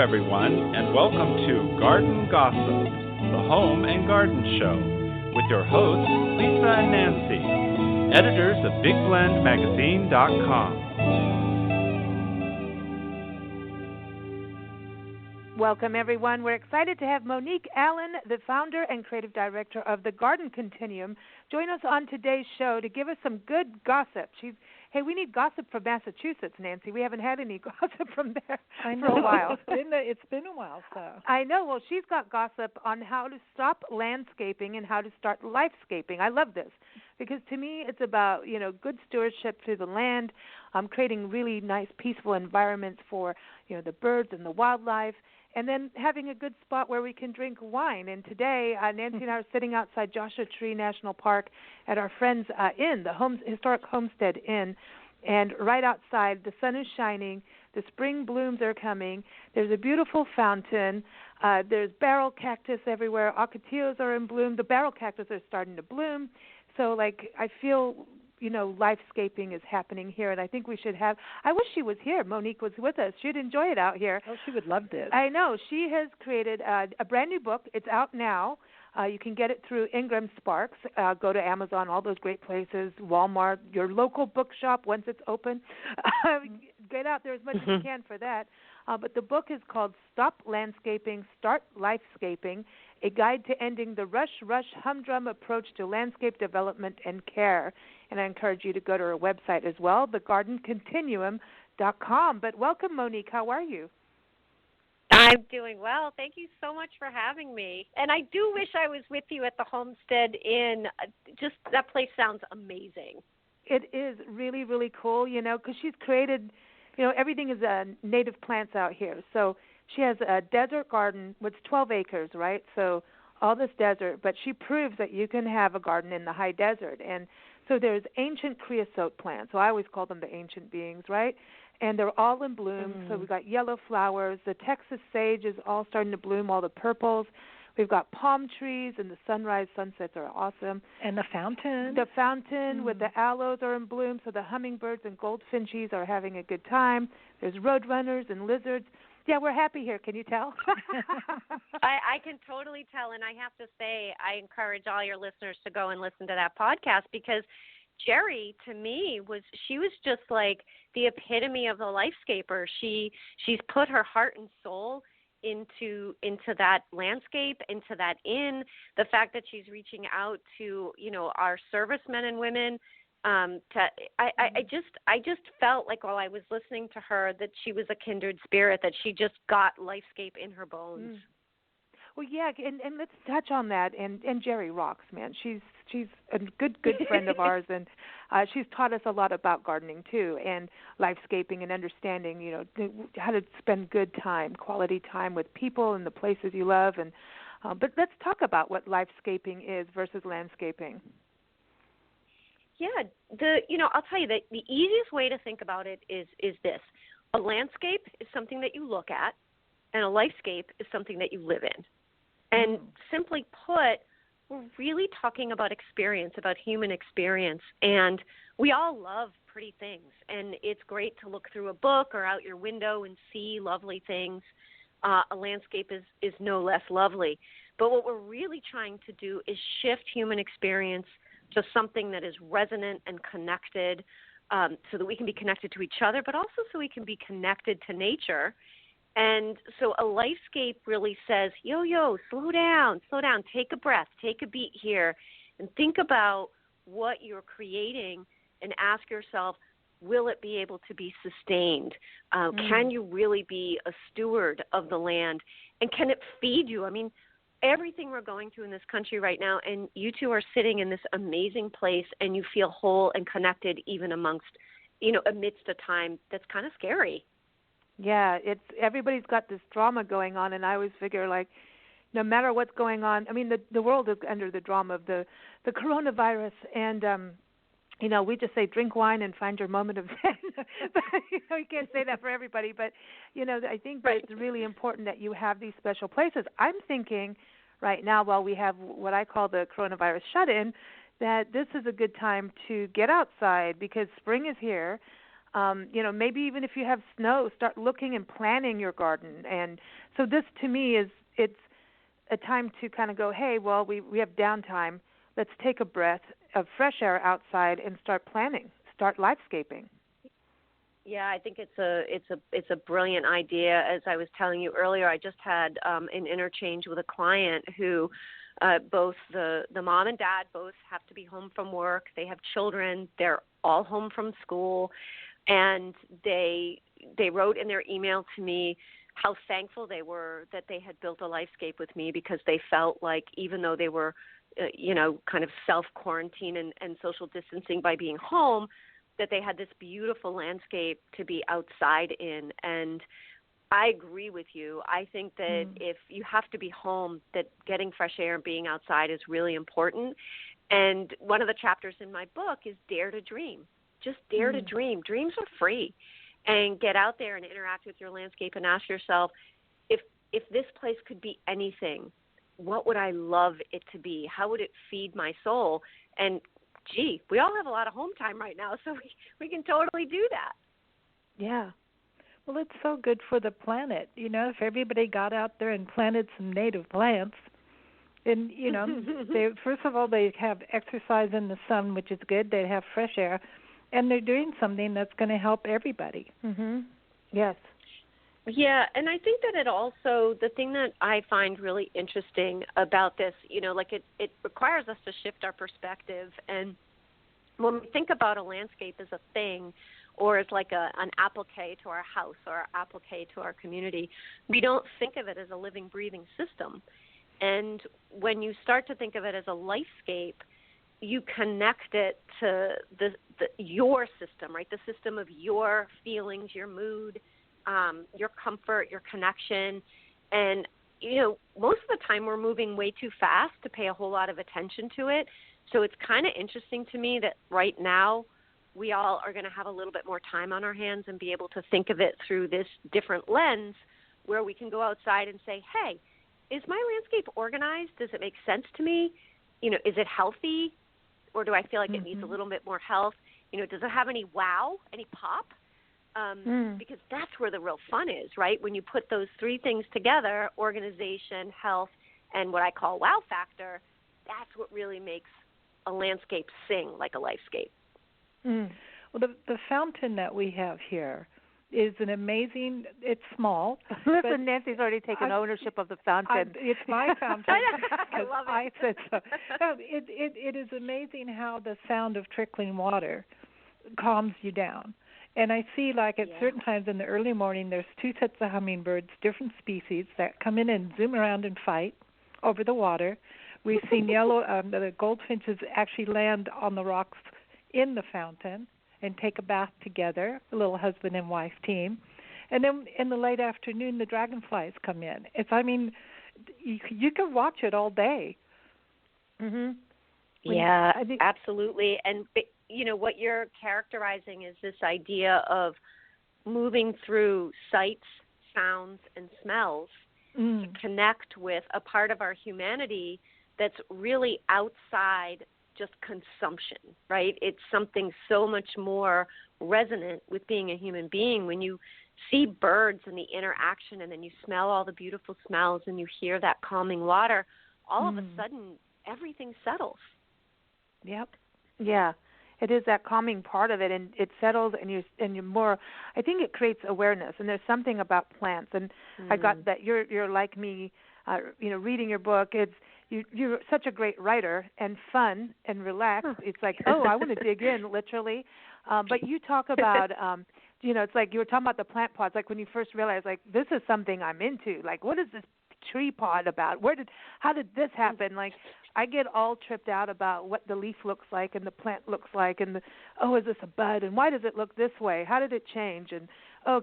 everyone, and welcome to Garden Gossip, the home and garden show, with your hosts, Lisa and Nancy, editors of BigBlendMagazine.com. Welcome, everyone. We're excited to have Monique Allen, the founder and creative director of the Garden Continuum, join us on today's show to give us some good gossip. Hey, we need gossip from Massachusetts, Nancy. We haven't had any gossip from there for a while. It's been a while, so. I know. Well, she's got gossip on how to stop landscaping and how to start life-scaping. I love this because to me it's about, good stewardship to the land, creating really nice, peaceful environments for, the birds and the wildlife, and then having a good spot where we can drink wine. And today, Nancy and I are sitting outside Joshua Tree National Park at our friend's inn, the historic Homestead Inn. And right outside, the sun is shining. The spring blooms are coming. There's a beautiful fountain. There's barrel cactus everywhere. Ocotillos are in bloom. The barrel cactus are starting to bloom. So, I feel life-scaping is happening here, and I think we should have – I wish she was here. Monique was with us. She'd enjoy it out here. Oh, she would love this. I know. She has created a brand-new book. It's out now. You can get it through Ingram Sparks. Go to Amazon, all those great places, Walmart, your local bookshop once it's open. Get out there as much as you can for that. But the book is called Stop Landscaping, Start Life-Scaping, a guide to ending the rush, humdrum approach to landscape development and care. And I encourage you to go to her website as well, thegardencontinuum.com. But welcome, Monique. How are you? I'm doing well. Thank you so much for having me. And I do wish I was with you at the Homestead Inn. Just that place sounds amazing. It is really, really cool, because she's created, everything is native plants out here. So she has a desert garden with 12 acres, right? So all this desert, but she proves that you can have a garden in the high desert. And so there's ancient creosote plants. So I always call them the ancient beings, right? And they're all in bloom. So we've got yellow flowers. The Texas sage is all starting to bloom, all the purples. We've got palm trees, and the sunrise sunsets are awesome. And the fountain. The fountain with the aloes are in bloom, so the hummingbirds and goldfinches are having a good time. There's roadrunners and lizards. Yeah, we're happy here. Can you tell? I can totally tell, and I have to say I encourage all your listeners to go and listen to that podcast because Jerry, to me, was just like the epitome of the lifescaper. She's put her heart and soul into that landscape, into that inn. The fact that she's reaching out to our servicemen and women. I just felt like while I was listening to her that she was a kindred spirit, that she just got lifescape in her bones. Well, yeah, and let's touch on that. And Jerry rocks, man. She's a good friend of ours, and she's taught us a lot about gardening too, and lifescaping, and understanding, how to spend good time, quality time with people and the places you love. And but let's talk about what lifescaping is versus landscaping. Yeah, I'll tell you that the easiest way to think about it is this: a landscape is something that you look at, and a lifescape is something that you live in. And simply put, we're really talking about experience, about human experience. And we all love pretty things. And it's great to look through a book or out your window and see lovely things. A landscape is no less lovely. But what we're really trying to do is shift human experience to something that is resonant and connected, so that we can be connected to each other, but also so we can be connected to nature. And so a lifescape really says, slow down, take a breath, take a beat here, and think about what you're creating and ask yourself, will it be able to be sustained? Can you really be a steward of the land? And can it feed you? I mean, everything we're going through in this country right now, and you two are sitting in this amazing place, and you feel whole and connected even amidst a time that's kind of scary. Yeah, everybody's got this drama going on, and I always figure, no matter what's going on, I mean, the world is under the drama of the coronavirus, and we just say drink wine and find your moment of zen. But, you can't say that for everybody, but I think that it's really important that you have these special places. I'm thinking right now, while we have what I call the coronavirus shut-in, that this is a good time to get outside because spring is here. Maybe even if you have snow, start looking and planning your garden. And so this, to me, it's a time to kind of go, hey, well, we have downtime. Let's take a breath of fresh air outside and start planning, start life-scaping. Yeah, I think it's a brilliant idea. As I was telling you earlier, I just had an interchange with a client who both the mom and dad both have to be home from work. They have children. They're all home from school. And they wrote in their email to me how thankful they were that they had built a Life-Scape with me, because they felt like even though they were, kind of self-quarantine and social distancing by being home, that they had this beautiful landscape to be outside in. And I agree with you. I think that if you have to be home, that getting fresh air and being outside is really important. And one of the chapters in my book is Dare to Dream. Just dare to dream. Dreams are free. And get out there and interact with your landscape and ask yourself, if this place could be anything, what would I love it to be? How would it feed my soul? And, gee, we all have a lot of home time right now, so we can totally do that. Yeah. Well, it's so good for the planet. If everybody got out there and planted some native plants, and, first of all, they have exercise in the sun, which is good. They have fresh air. And they're doing something that's going to help everybody. Mm-hmm. Yes. Yeah, and I think that it also, the thing that I find really interesting about this, it requires us to shift our perspective. And when we think about a landscape as a thing, or as like an applique to our house or an applique to our community, we don't think of it as a living, breathing system. And when you start to think of it as a Life-Scape, you connect it to your system, right? The system of your feelings, your mood, your comfort, your connection. And, most of the time we're moving way too fast to pay a whole lot of attention to it. So it's kind of interesting to me that right now we all are going to have a little bit more time on our hands and be able to think of it through this different lens, where we can go outside and say, hey, is my landscape organized? Does it make sense to me? Is it healthy? Or do I feel like it needs a little bit more health? Does it have any wow, any pop? Because that's where the real fun is, right? When you put those three things together, organization, health, and what I call wow factor, that's what really makes a landscape sing like a Life-Scape. Well, the fountain that we have here is an amazing, it's small. Listen, Nancy's already taken ownership of the fountain. It's my fountain. I love it. I said so. No, it is amazing how the sound of trickling water calms you down. And I see, like, at certain times in the early morning, there's two sets of hummingbirds, different species, that come in and zoom around and fight over the water. We've seen the goldfinches actually land on the rocks in the fountain and take a bath together, a little husband and wife team. And then in the late afternoon, the dragonflies come in. You can watch it all day. Mm-hmm. Yeah, absolutely. And, what you're characterizing is this idea of moving through sights, sounds, and smells to connect with a part of our humanity that's really outside just consumption, right? It's something so much more resonant with being a human being. When you see birds and the interaction, and then you smell all the beautiful smells, and you hear that calming water, all of a sudden everything settles. Yep. Yeah. It is that calming part of it, and it settles, and you're more. I think it creates awareness, and there's something about plants, and I got that you're like me, reading your book. You're such a great writer and fun and relaxed. It's like, I want to dig in, literally. But you talk about, it's like you were talking about the plant pods. Like when you first realized, like, this is something I'm into. Like, what is this tree pod about? How did this happen? Like, I get all tripped out about what the leaf looks like and the plant looks like, and is this a bud? And why does it look this way? How did it change? And,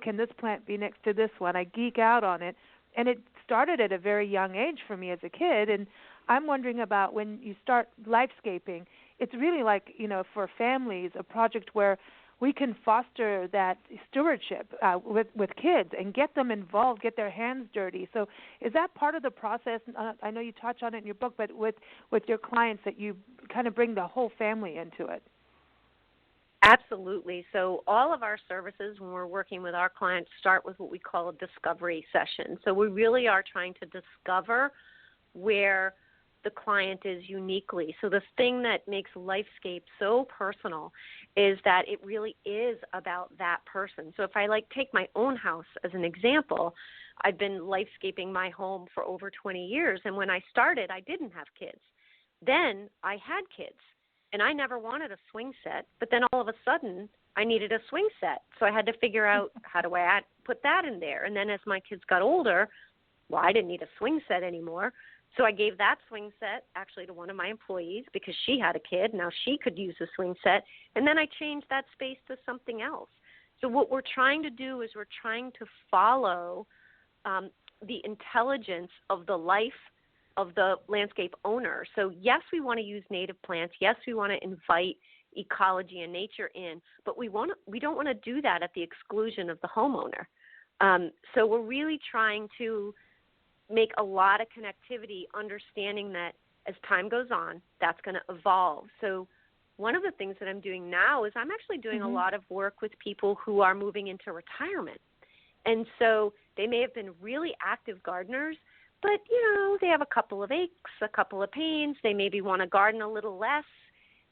can this plant be next to this one? I geek out on it. And it started at a very young age for me as a kid. And I'm wondering about when you start Life-Scaping, it's really like, for families, a project where we can foster that stewardship with kids and get them involved, get their hands dirty. So is that part of the process? I know you touch on it in your book, but with your clients, that you kind of bring the whole family into it? Absolutely. So all of our services, when we're working with our clients, start with what we call a discovery session. So we really are trying to discover where the client is uniquely. So the thing that makes Life-Scape so personal is that it really is about that person. So if I take my own house as an example, I've been Life-Scaping my home for over 20 years, and when I started, I didn't have kids. Then I had kids, and I never wanted a swing set, but then all of a sudden I needed a swing set. So I had to figure out how do I put that in there. And then as my kids got older, well, I didn't need a swing set anymore. So I gave that swing set actually to one of my employees because she had a kid. Now she could use the swing set. And then I changed that space to something else. So what we're trying to do is we're trying to follow the intelligence of the life of the landscape owner. So yes, we want to use native plants. Yes, we want to invite ecology and nature in, but we don't want to do that at the exclusion of the homeowner. So we're really trying to make a lot of connectivity, understanding that as time goes on, that's going to evolve. So one of the things that I'm doing now is I'm actually doing a lot of work with people who are moving into retirement. And so they may have been really active gardeners, but, they have a couple of aches, a couple of pains. They maybe want to garden a little less,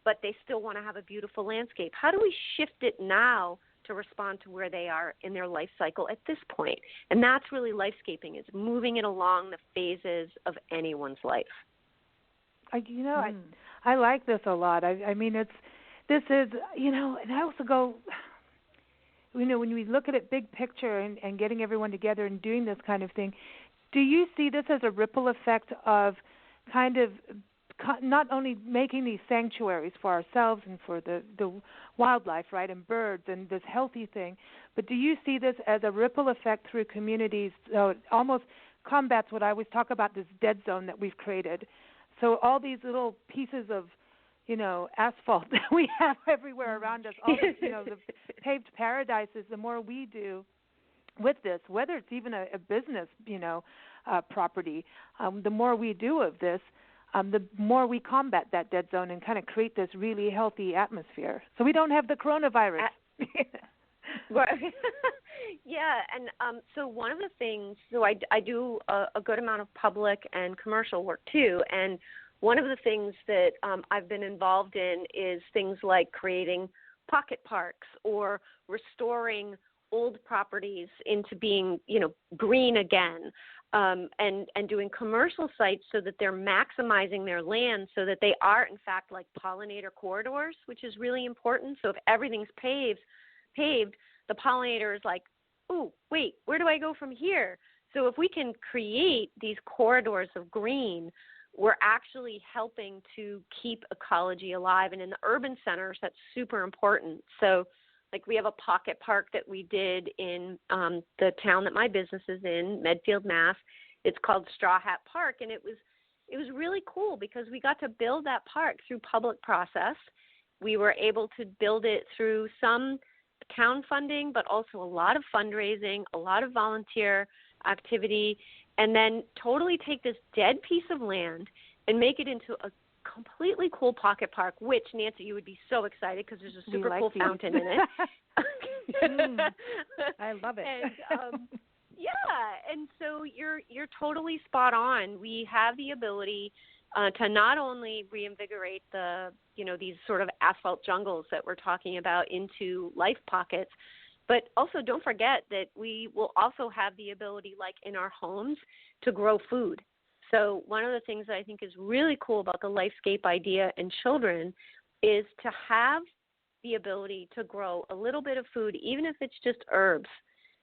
but they still want to have a beautiful landscape. How do we shift it now to respond to where they are in their life cycle at this point? And that's really Life-Scaping, is moving it along the phases of anyone's life. I like this a lot. I mean, this is, and I also go, when we look at it big picture and getting everyone together and doing this kind of thing, do you see this as a ripple effect of kind of not only making these sanctuaries for ourselves and for the wildlife, right, and birds and this healthy thing, but do you see this as a ripple effect through communities? So it almost combats what I always talk about, this dead zone that we've created. So all these little pieces of, asphalt that we have everywhere around us, all this, the paved paradises, the more we do with this, whether it's even a business, property, the more we do of this, the more we combat that dead zone and kind of create this really healthy atmosphere. So we don't have the coronavirus. Yeah, and so one of the things, so I do a good amount of public and commercial work too, and one of the things that I've been involved in is things like creating pocket parks or restoring old properties into being, green again, and doing commercial sites so that they're maximizing their land so that they are, in fact, like pollinator corridors, which is really important. So if everything's paved, the pollinator is like, oh, wait, where do I go from here? So if we can create these corridors of green, we're actually helping to keep ecology alive. And in the urban centers, that's super important. So we have a pocket park that we did in the town that my business is in, Medfield, Mass. It's called Straw Hat Park, and it was really cool because we got to build that park through public process. We were able to build it through some town funding, but also a lot of fundraising, a lot of volunteer activity, and then totally take this dead piece of land and make it into a completely cool pocket park, which, Nancy, you would be so excited because there's a super cool fountain in it. I love it. And, and so you're totally spot on. We have the ability to not only reinvigorate these sort of asphalt jungles that we're talking about into life pockets, but also don't forget that we will also have the ability, like in our homes, to grow food. So one of the things that I think is really cool about the Life-Scape idea in children is to have the ability to grow a little bit of food, even if it's just herbs,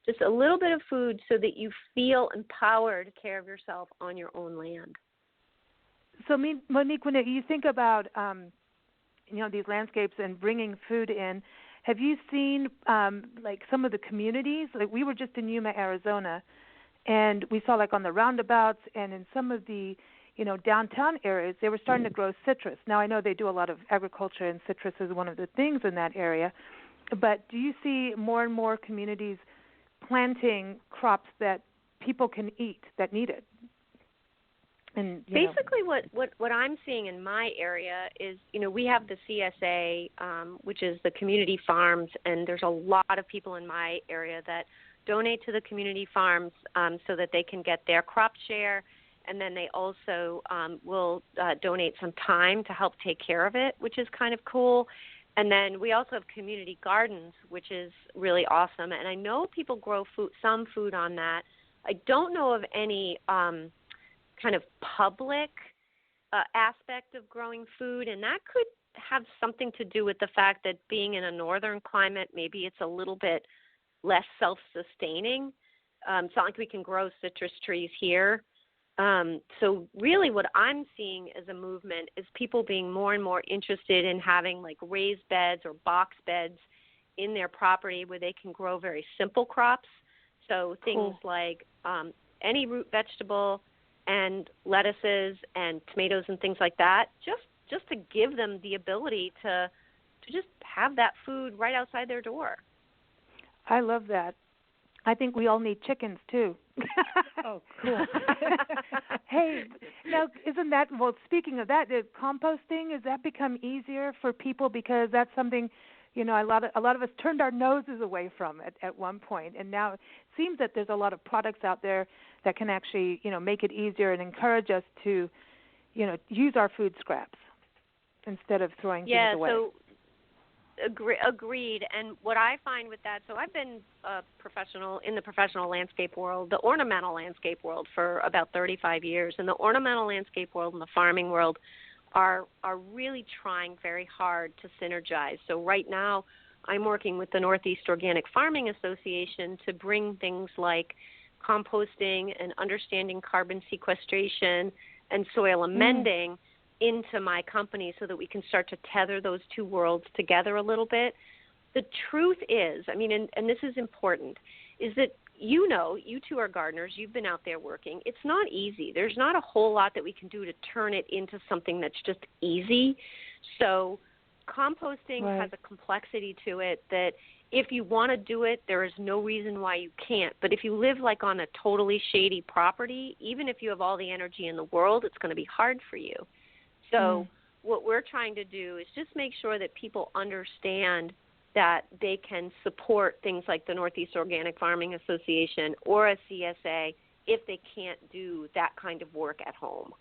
just a little bit of food so that you feel empowered to care of yourself on your own land. So, Monique, when you think about, these landscapes and bringing food in, have you seen, some of the communities? We were just in Yuma, Arizona, and we saw, on the roundabouts and in some of the, downtown areas, they were starting to grow citrus. Now, I know they do a lot of agriculture, and citrus is one of the things in that area. But do you see more and more communities planting crops that people can eat, that need it? And basically what I'm seeing in my area is, we have the CSA, which is the community farms, and there's a lot of people in my area that donate to the community farms so that they can get their crop share, and then they also will donate some time to help take care of it, which is kind of cool. And then we also have community gardens, which is really awesome. And I know people grow some food on that. I don't know of any kind of public aspect of growing food, and that could have something to do with the fact that being in a northern climate, maybe it's a little bit less self-sustaining. It's not like we can grow citrus trees here. So really what I'm seeing as a movement is people being more and more interested in having like raised beds or box beds in their property where they can grow very simple crops. So things like any root vegetable and lettuces and tomatoes and things like that, just to give them the ability to just have that food right outside their door. I love that. I think we all need chickens too. Oh, cool. Hey, now isn't that, well, speaking of that, composting, has that become easier for people? Because that's something, a lot of us turned our noses away from it at one point, and now it seems that there's a lot of products out there that can actually, make it easier and encourage us to, use our food scraps instead of throwing things away. Yeah, so agreed. And what I find with that, so I've been in the professional landscape world, the ornamental landscape world, for about 35 years. And the ornamental landscape world and the farming world are really trying very hard to synergize. So right now I'm working with the Northeast Organic Farming Association to bring things like composting and understanding carbon sequestration and soil amending into my company so that we can start to tether those two worlds together a little bit. The truth is, and this is important, is that you two are gardeners, you've been out there working. It's not easy. There's not a whole lot that we can do to turn it into something that's just easy. So composting has a complexity to it that if you want to do it, there is no reason why you can't. But if you live like on a totally shady property, even if you have all the energy in the world, it's going to be hard for you. So what we're trying to do is just make sure that people understand that they can support things like the Northeast Organic Farming Association or a CSA if they can't do that kind of work at home.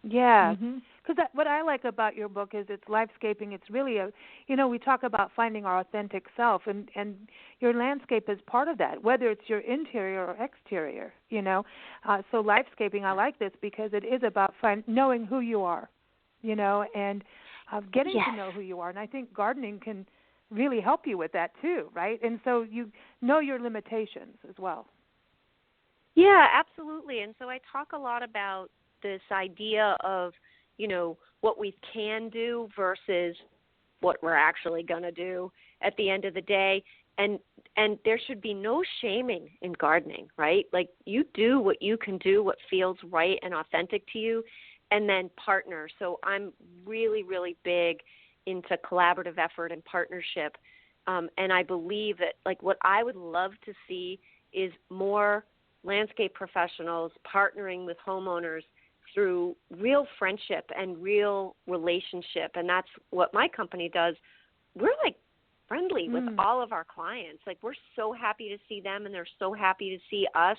Yeah, because what I like about your book is it's Life-Scaping. It's really we talk about finding our authentic self, and your landscape is part of that, whether it's your interior or exterior, So Life-Scaping, I like this because it is about knowing who you are, and getting to know who you are. And I think gardening can really help you with that too, right? And so you know your limitations as well. Yeah, absolutely. And so I talk a lot about this idea of, what we can do versus what we're actually going to do at the end of the day. And there should be no shaming in gardening, right? Like you do what you can do, what feels right and authentic to you, and then partner. So I'm really, really big into collaborative effort and partnership. And I believe that like what I would love to see is more landscape professionals partnering with homeowners through real friendship and real relationship. And that's what my company does. We're like friendly with all of our clients. Like we're so happy to see them and they're so happy to see us.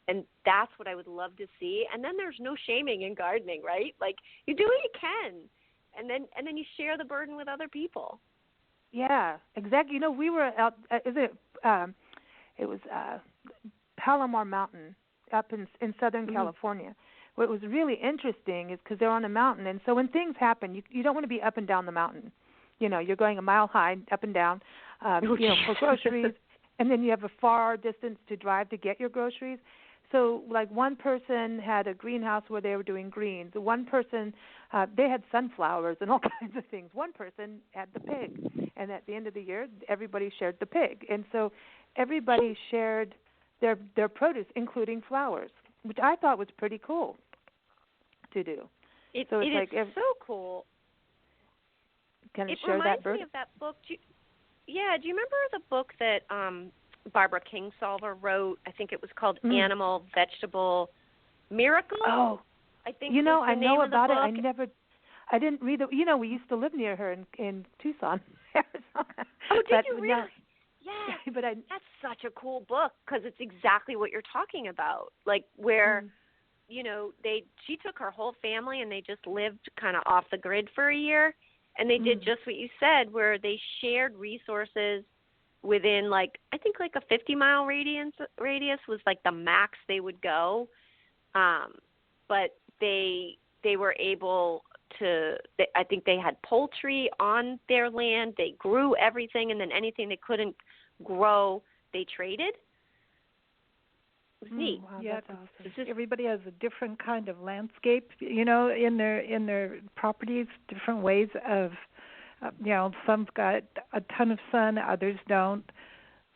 And that's what I would love to see. And then there's no shaming in gardening, right? Like you do what you can. And then you share the burden with other people. Yeah, exactly. We were out, it was Palomar Mountain up in Southern California. What was really interesting is because they're on a mountain, and so when things happen, you don't want to be up and down the mountain. You're going a mile high, up and down, for groceries, and then you have a far distance to drive to get your groceries. So, like one person had a greenhouse where they were doing greens. One person, they had sunflowers and all kinds of things. One person had the pig, and at the end of the year, everybody shared the pig. And so everybody shared their produce, including flowers, which I thought was pretty cool to do. It is so cool. Can it share reminds that burden? Me of that book. Do you remember the book that Barbara Kingsolver wrote? I think it was called Animal Vegetable Miracle. Oh, I think You know, is the I name know of the about book. it. I didn't read it. You know, we used to live near her in Tucson, Arizona. Oh, did but you really? no, Yeah. but That's such a cool book because it's exactly what you're talking about. Like where, you know, she took her whole family and they just lived kind of off the grid for a year, and they did just what you said, where they shared resources within I think a 50-mile radius was like the max they would go, but they were able to. I think they had poultry on their land. They grew everything, and then anything they couldn't grow, they traded. It was neat. Wow, yeah, that's awesome. Everybody has a different kind of landscape, you know, in their properties, different ways of, you know, some's got a ton of sun, others don't.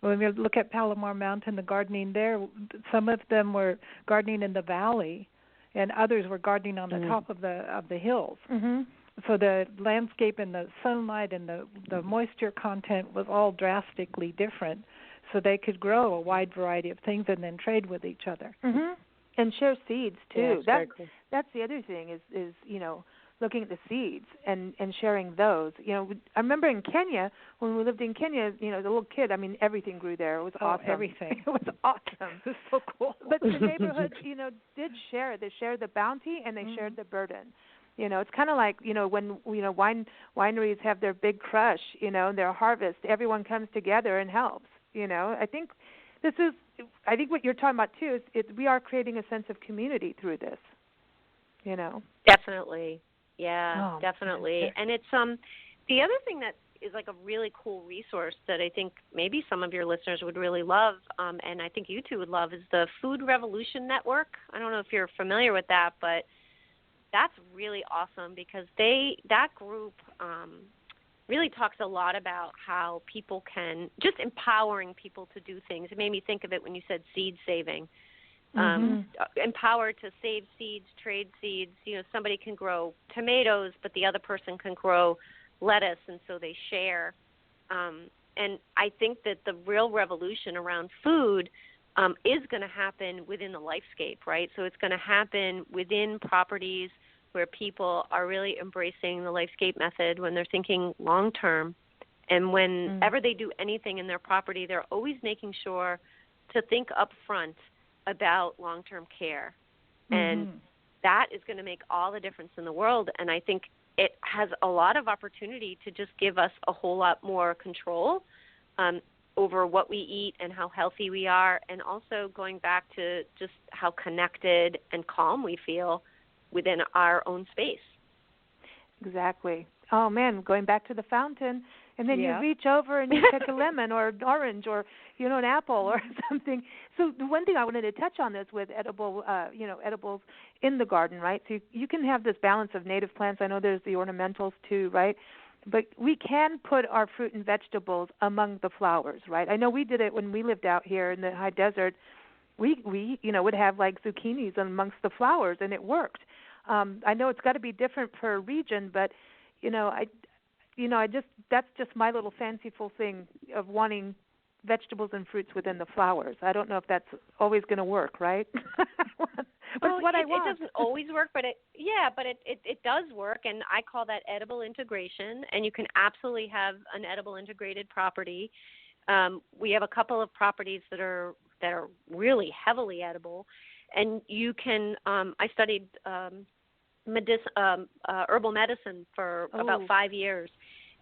When we look at Palomar Mountain, the gardening there, some of them were gardening in the valley, and others were gardening on the top of the hills. Mm-hmm. So the landscape and the sunlight and the moisture content was all drastically different. So they could grow a wide variety of things and then trade with each other. Mm-hmm. And share seeds too. Yeah, that's the other thing is you know, looking at the seeds and sharing those. You know, I remember in Kenya, when we lived in Kenya, you know, as a little kid, I mean, everything grew there. It was awesome. Everything. It was awesome. It was so cool. But the neighborhood, you know, did share. They shared the bounty and they shared the burden. You know, it's kind of like, you know, when, you know, wineries have their big crush, you know, their harvest, everyone comes together and helps, you know. I think what you're talking about, too, is we are creating a sense of community through this, you know. Definitely. Yeah, Oh, definitely. And it's the other thing that is like a really cool resource that I think maybe some of your listeners would really love, and I think you two would love, is the Food Revolution Network. I don't know if you're familiar with that, but that's really awesome because that group really talks a lot about how people can, just empowering people to do things. It made me think of it when you said seed saving. Empowered to save seeds, trade seeds. You know, somebody can grow tomatoes, but the other person can grow lettuce, and so they share. And I think that the real revolution around food is going to happen within the Life-Scape, right? So it's going to happen within properties where people are really embracing the Life-Scape method when they're thinking long-term. And whenever they do anything in their property, they're always making sure to think up front about long-term care. And that is going to make all the difference in the world. And I think it has a lot of opportunity to just give us a whole lot more control over what we eat and how healthy we are, and also going back to just how connected and calm we feel within our own space. Exactly. Oh, man, going back to the fountain, and then you reach over and you pick a lemon or an orange or, you know, an apple or something. So the one thing I wanted to touch on this with edibles in the garden, right? So you can have this balance of native plants. I know there's the ornamentals too, right? But we can put our fruit and vegetables among the flowers, right? I know we did it when we lived out here in the high desert. We you know, would have like zucchinis amongst the flowers, and it worked. I know it's got to be different per region, but that's just my little fanciful thing of wanting vegetables and fruits within the flowers. I don't know if that's always going to work, right? But it's what I want. It doesn't always work, but it does work, and I call that edible integration. And you can absolutely have an edible integrated property. We have a couple of properties that are really heavily edible, and you can. I studied herbal medicine for about 5 years,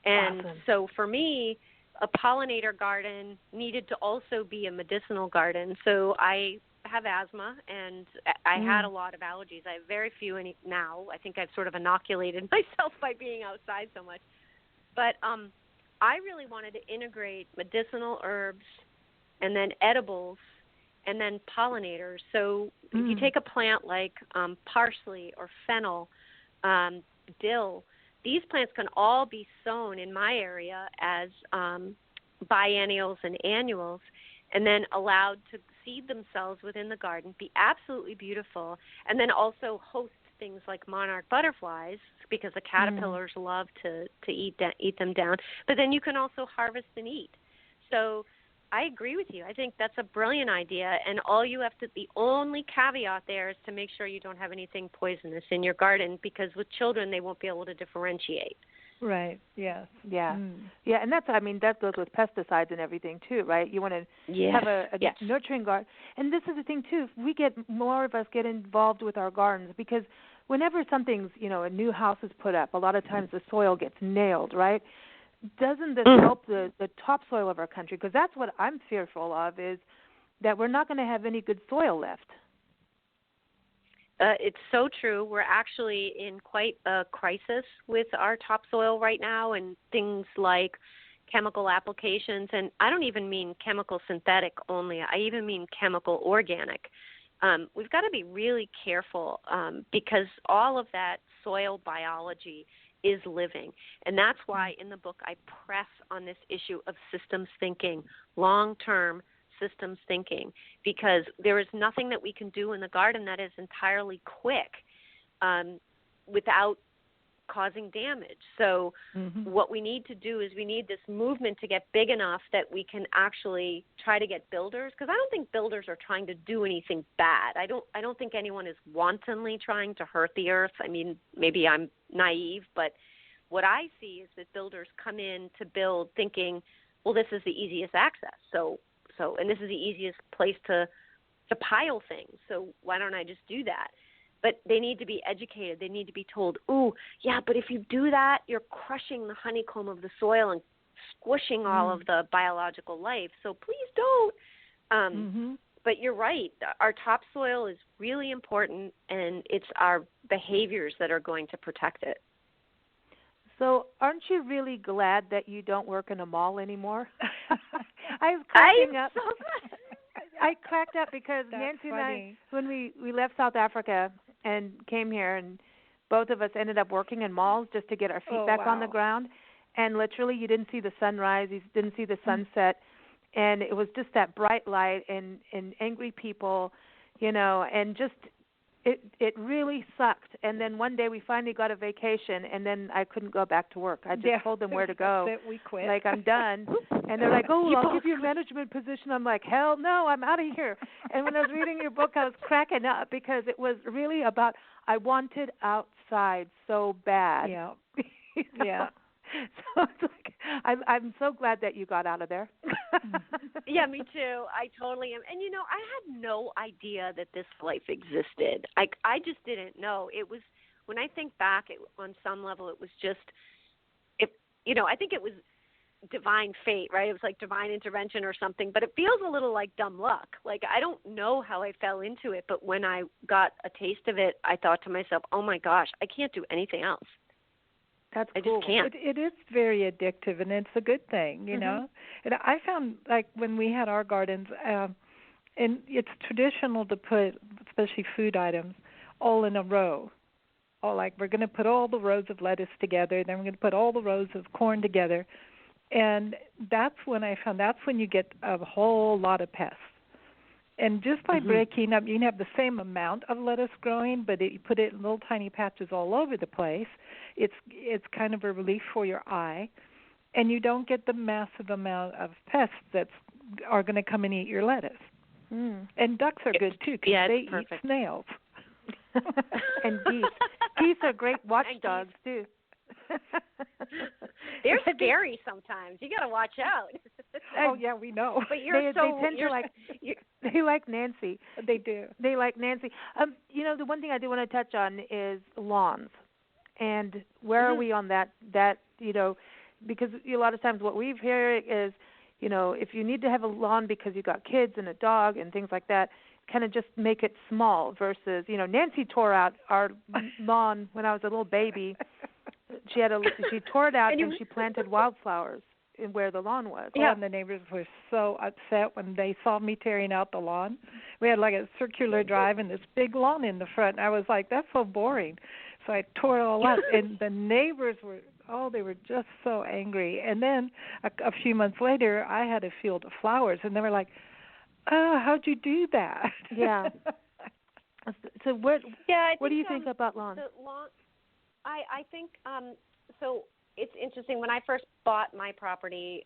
and so for me, a pollinator garden needed to also be a medicinal garden. So I have asthma, and I had a lot of allergies. I have very few now. I think I've sort of inoculated myself by being outside so much. But I really wanted to integrate medicinal herbs and then edibles and then pollinators. So if you take a plant like parsley or fennel, dill, these plants can all be sown in my area as biennials and annuals, and then allowed to seed themselves within the garden, be absolutely beautiful, and then also host things like monarch butterflies, because the caterpillars love to eat them down. But then you can also harvest and eat. So I agree with you. I think that's a brilliant idea, and the only caveat there is to make sure you don't have anything poisonous in your garden, because with children they won't be able to differentiate. Right. Yes. Yeah. Yeah, and that goes with pesticides and everything too, right? You want to have a nurturing garden. And this is the thing too, more of us get involved with our gardens, because whenever something's, a new house is put up, a lot of times the soil gets nailed, right? Doesn't this help the topsoil of our country? Because that's what I'm fearful of, is that we're not going to have any good soil left. It's so true. We're actually in quite a crisis with our topsoil right now, and things like chemical applications. And I don't even mean chemical synthetic only. I even mean chemical organic. We've got to be really careful because all of that soil biology is living. And that's why in the book I press on this issue of systems thinking, long-term systems thinking, because there is nothing that we can do in the garden that is entirely quick without causing damage. So what we need to do is we need this movement to get big enough that we can actually try to get builders, because I don't think builders are trying to do anything bad. I don't think anyone is wantonly trying to hurt the earth. I mean, maybe I'm naive, but what I see is that builders come in to build thinking, well, this is the easiest access. So and this is the easiest place to pile things. So why don't I just do that? But they need to be educated. They need to be told, ooh, yeah, but if you do that, you're crushing the honeycomb of the soil and squishing all of the biological life. So please don't. But you're right. Our topsoil is really important, and it's our behaviors that are going to protect it. So aren't you really glad that you don't work in a mall anymore? I was cracking up. So glad. I cracked up because That's Nancy funny. and I, when we left South Africa and came here, and both of us ended up working in malls just to get our feet back on the ground. And literally you didn't see the sunrise, you didn't see the sunset, and it was just that bright light and angry people, and just it really sucked. And then one day we finally got a vacation, and then I couldn't go back to work. I just told them where to go. That's it, we quit. Like, I'm done. And they're like, oh, I'll give you a management position. I'm like, hell no, I'm out of here. And when I was reading your book, I was cracking up because it was really about, I wanted outside so bad. Yeah. Yeah. So it's like, I'm so glad that you got out of there. Yeah, me too. I totally am. And, I had no idea that this life existed. I just didn't know. It was, when I think back, on some level, it was just, I think it was divine fate, right? It was like divine intervention or something, but it feels a little like dumb luck. Like, I don't know how I fell into it, but when I got a taste of it, I thought to myself, oh my gosh, I can't do anything else. That's I cool. just can't. It is very addictive, and it's a good thing, know. And I found, like, when we had our gardens, and it's traditional to put, especially food items, all in a row. Like, we're going to put all the rows of lettuce together, then we're going to put all the rows of corn together. And that's when I found, that's when you get a whole lot of pests. And just by breaking up, you can have the same amount of lettuce growing, but you put it in little tiny patches all over the place. It's kind of a relief for your eye, and you don't get the massive amount of pests that are going to come and eat your lettuce. And ducks are good too, because they eat snails. And geese. Geese are great watchdogs too. They're scary sometimes. You got to watch out. Oh yeah, we know. But they tend to like. They like Nancy. They do. They like Nancy. The one thing I do want to touch on is lawns, and where are we on that? Because a lot of times what we've heard is, if you need to have a lawn because you got kids and a dog and things like that, kind of just make it small. Versus, Nancy tore out our lawn when I was a little baby. She tore it out and she planted wildflowers where the lawn was. Yeah, and the neighbors were so upset when they saw me tearing out the lawn. We had like a circular drive and this big lawn in the front. And I was like, that's so boring. So I tore it all up, and the neighbors were, they were just so angry. And then a few months later, I had a field of flowers, and they were like, how'd you do that? Yeah. So what do you think about lawns? The lawn, I think, so it's interesting. When I first bought my property,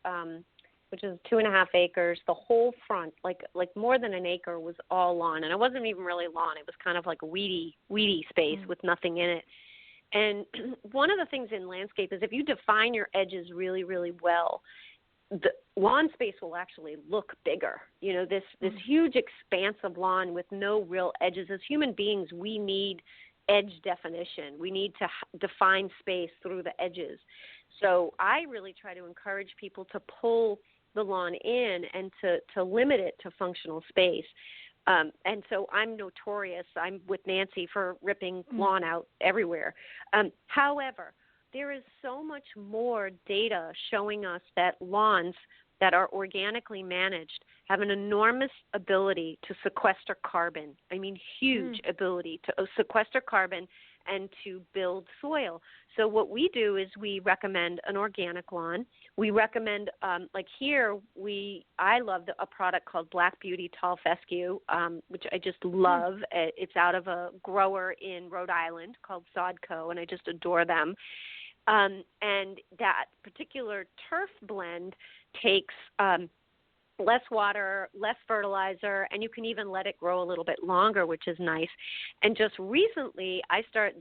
which is 2.5 acres. The whole front, like more than an acre, was all lawn, and it wasn't even really lawn. It was kind of like a weedy space with nothing in it. And one of the things in landscape is if you define your edges really, really well, the lawn space will actually look bigger. You know, this huge expanse of lawn with no real edges. As human beings, we need edge definition. We need to define space through the edges. So I really try to encourage people to pull the lawn in and to limit it to functional space. And so I'm notorious. I'm with Nancy for ripping lawn out everywhere. However, there is so much more data showing us that lawns that are organically managed have an enormous ability to sequester carbon. I mean, huge ability to sequester carbon and to build soil. So what we do is we recommend an organic lawn. We recommend, like here, I love a product called Black Beauty Tall Fescue, which I just love. It's out of a grower in Rhode Island called Sodco, and I just adore them. And that particular turf blend takes less water, less fertilizer, and you can even let it grow a little bit longer, which is nice. And just recently,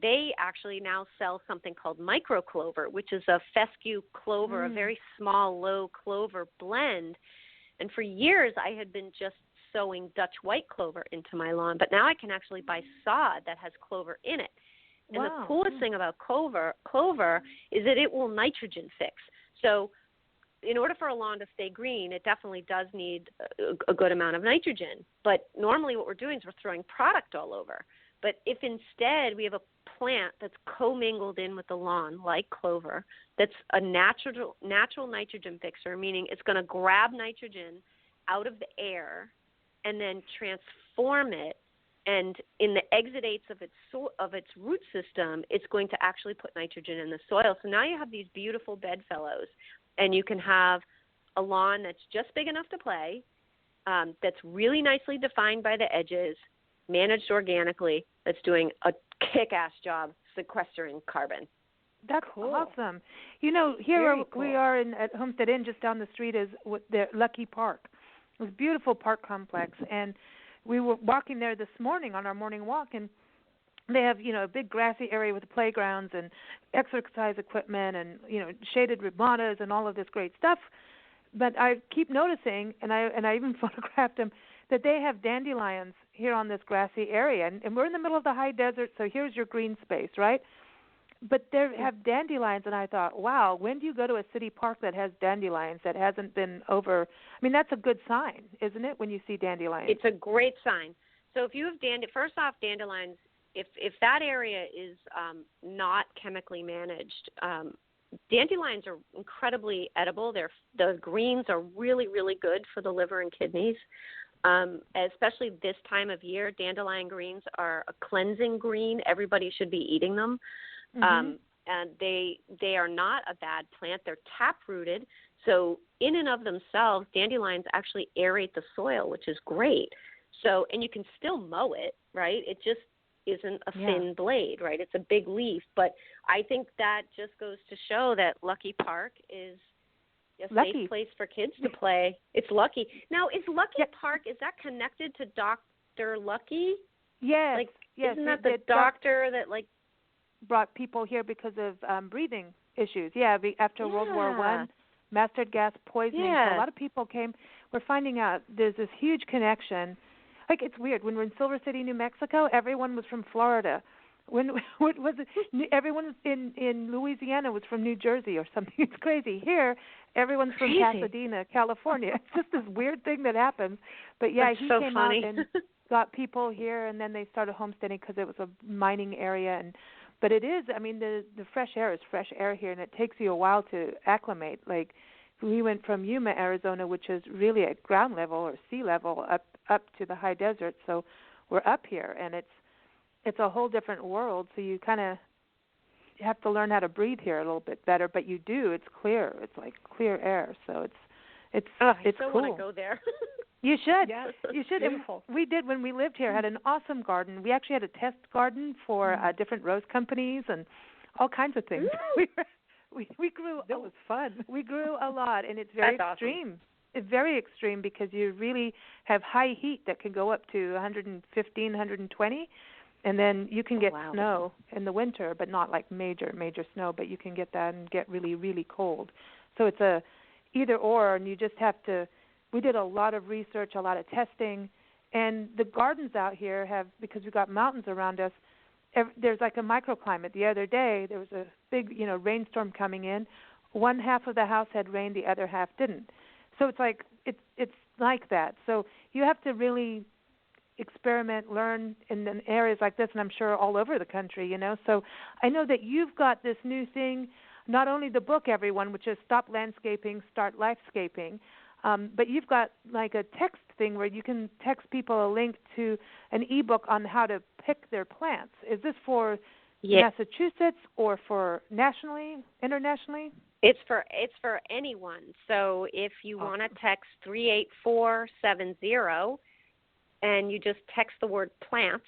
they actually now sell something called micro clover, which is a fescue clover, a very small, low clover blend. And for years, I had been just sowing Dutch white clover into my lawn, but now I can actually buy sod that has clover in it. And the coolest thing about clover is that it will nitrogen fix. So in order for a lawn to stay green, it definitely does need a good amount of nitrogen. But normally what we're doing is we're throwing product all over. But if instead we have a plant that's commingled in with the lawn, like clover, that's a natural nitrogen fixer, meaning it's going to grab nitrogen out of the air and then transform it, and in the exudates of its root system, it's going to actually put nitrogen in the soil. So now you have these beautiful bedfellows, and you can have a lawn that's just big enough to play, that's really nicely defined by the edges, managed organically, that's doing a kick-ass job sequestering carbon. That's awesome. You know, here we are at Homestead Inn, just down the street is the Lucky Park. It was a beautiful park complex, and we were walking there this morning on our morning walk, and they have, a big grassy area with playgrounds and exercise equipment and, shaded ramadas and all of this great stuff. But I keep noticing, and I even photographed them, that they have dandelions here on this grassy area. And we're in the middle of the high desert, so here's your green space, right? But they have dandelions, and I thought, wow, when do you go to a city park that has dandelions that hasn't been over? I mean, that's a good sign, isn't it, when you see dandelions? It's a great sign. So if you have first off, dandelions, if that area is not chemically managed, dandelions are incredibly edible. The greens are really, really good for the liver and kidneys. Especially this time of year, dandelion greens are a cleansing green. Everybody should be eating them. And they are not a bad plant. They're tap-rooted. So in and of themselves, dandelions actually aerate the soil, which is great. So, and you can still mow it, right? It just isn't a thin blade, right? It's a big leaf. But I think that just goes to show that Lucky Park is a safe place for kids to play. It's Lucky. Now, is Lucky Park, is that connected to Dr. Lucky? Yes. Isn't that the doctor that, brought people here because of breathing issues? After World War I, mustard gas poisoning. So a lot of people came. We're finding out there's this huge connection. It's weird. When we're in Silver City, New Mexico, everyone was from Florida. When everyone in Louisiana was from New Jersey or something. It's crazy. Here, everyone's from Pasadena, California. It's just this weird thing that happens. But That's he so came funny. out and got people here, and then they started homesteading because it was a mining area. But it is, the fresh air is fresh air here, and it takes you a while to acclimate. Like, we went from Yuma, Arizona, which is really at ground level or sea level, up to the high desert. So we're up here, and it's a whole different world. So you kind of have to learn how to breathe here a little bit better. But you do. It's clear. It's like clear air. So it's I cool. want to go there. You should. Yes, you should. Beautiful. We did when we lived here. Had an awesome garden. We actually had a test garden for different rose companies and all kinds of things. We grew. That was fun. We grew a lot, and it's very That's extreme. Awesome. very extreme because you really have high heat that can go up to 115, 120, and then you can get snow in the winter, but not like major snow, but you can get that and get really, really cold. So it's a either or, and you just have to, we did a lot of research, a lot of testing, and the gardens out here have, because we've got mountains around us, there's like a microclimate. The other day there was a big, rainstorm coming in. One half of the house had rain, the other half didn't. So it's like it's like that. So you have to really experiment, learn in areas like this, and I'm sure all over the country, So I know that you've got this new thing, not only the book, everyone, which is Stop Landscaping, Start Life-Scaping, but you've got like a text thing where you can text people a link to an ebook on how to pick their plants. Is this for Massachusetts or for internationally? It's for anyone. So if you want to text 38470 and you just text the word plants,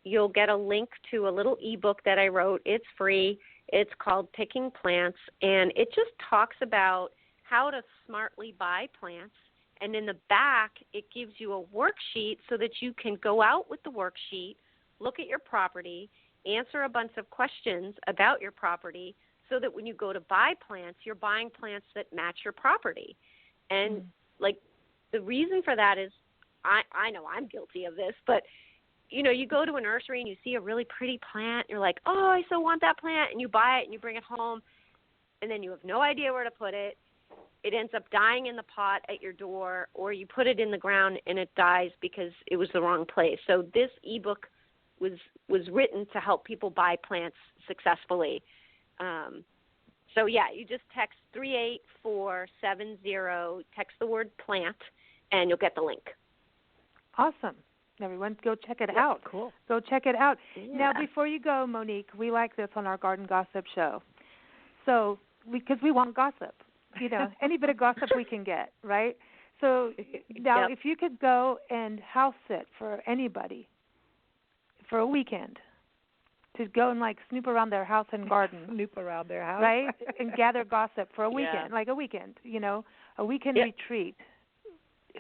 you'll get a link to a little ebook that I wrote. It's free. It's called Picking Plants, and it just talks about how to smartly buy plants. And in the back, it gives you a worksheet so that you can go out with the worksheet, look at your property, answer a bunch of questions about your property so that when you go to buy plants, you're buying plants that match your property. And, the reason for that is I know I'm guilty of this, but, you go to a nursery and you see a really pretty plant. You're like, oh, I so want that plant. And you buy it and you bring it home, and then you have no idea where to put it. It ends up dying in the pot at your door, or you put it in the ground and it dies because it was the wrong place. So this ebook was written to help people buy plants successfully. You just text 38470, text the word plant, and you'll get the link. Awesome. Everyone, go check it out. Cool. Go check it out. Yeah. Now, before you go, Monique, we like this on our Garden Gossip show. So, because we want gossip. Any bit of gossip we can get, right? So now if you could go and house sit for anybody for a weekend, to go and snoop around their house and garden. Snoop around their house. Right? And gather gossip for a weekend, a weekend, a weekend retreat.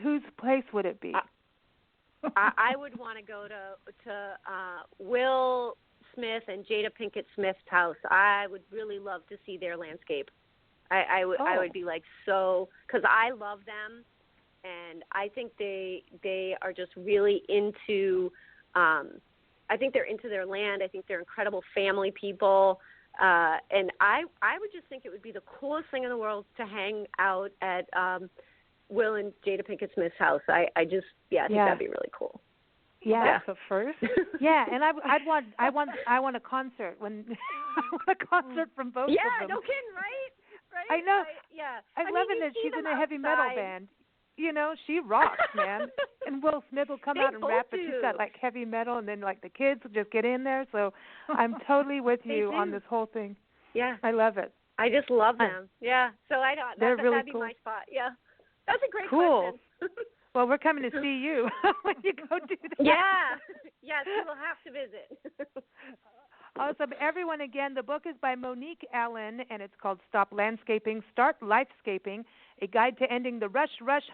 Whose place would it be? I would want to go to Will Smith and Jada Pinkett Smith's house. I would really love to see their landscape. I would be because I love them, and I think they are just really into. I think they're into their land. I think they're incredible family people, and I would just think it would be the coolest thing in the world to hang out at Will and Jada Pinkett Smith's house. I think that'd be really cool. Yeah, that's a first. Yeah, and I want a concert I want a concert from both of them. Yeah, no kidding, right? I know. I love it that she's in a heavy metal band. She rocks, man. And Will Smith will come out and rap, but she's got heavy metal, and then the kids will just get in there. So I'm totally with you on this whole thing. Yeah, I love it. I just love them. Yeah, so they're really that'd be cool. my spot. Yeah, that's a great question. Cool. Well, we're coming to see you when you go do that. Yeah, yes, we will have to visit. Awesome. Everyone, again, the book is by Monique Allen, and it's called Stop Landscaping, Start Life-Scaping, A Guide to Ending the Rush,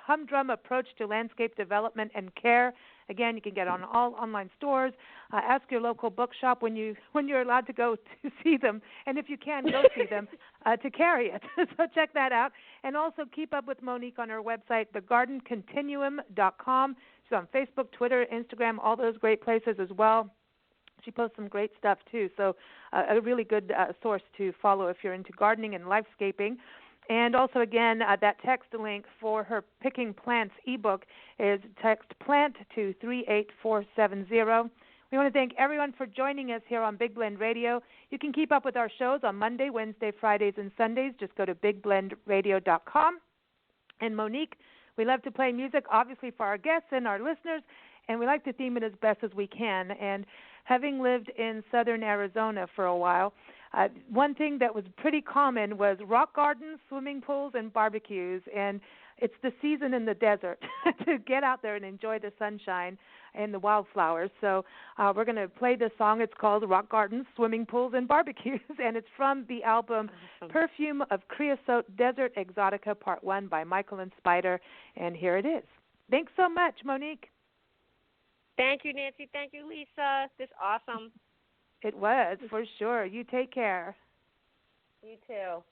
Humdrum Approach to Landscape Development and Care. Again, you can get on all online stores. Ask your local bookshop when you're allowed to go to see them, and if you can, go see them, to carry it. So check that out. And also keep up with Monique on her website, thegardencontinuum.com. She's on Facebook, Twitter, Instagram, all those great places as well. She posts some great stuff, too, so a really good source to follow if you're into gardening and life-scaping. And also, again, that text link for her Picking Plants ebook is text PLANT to 38470. We want to thank everyone for joining us here on Big Blend Radio. You can keep up with our shows on Monday, Wednesday, Fridays, and Sundays. Just go to bigblendradio.com. And Monique, we love to play music, obviously, for our guests and our listeners, and we like to theme it as best as we can. And having lived in southern Arizona for a while, one thing that was pretty common was rock gardens, swimming pools, and barbecues. And it's the season in the desert to get out there and enjoy the sunshine and the wildflowers. So we're going to play this song. It's called Rock Gardens, Swimming Pools, and Barbecues, and it's from the album Perfume of Creosote Desert Exotica Part 1 by Michael and Spider, and here it is. Thanks so much, Monique. Thank you, Nancy. Thank you, Lisa. This is awesome. It was, for sure. You take care. You too.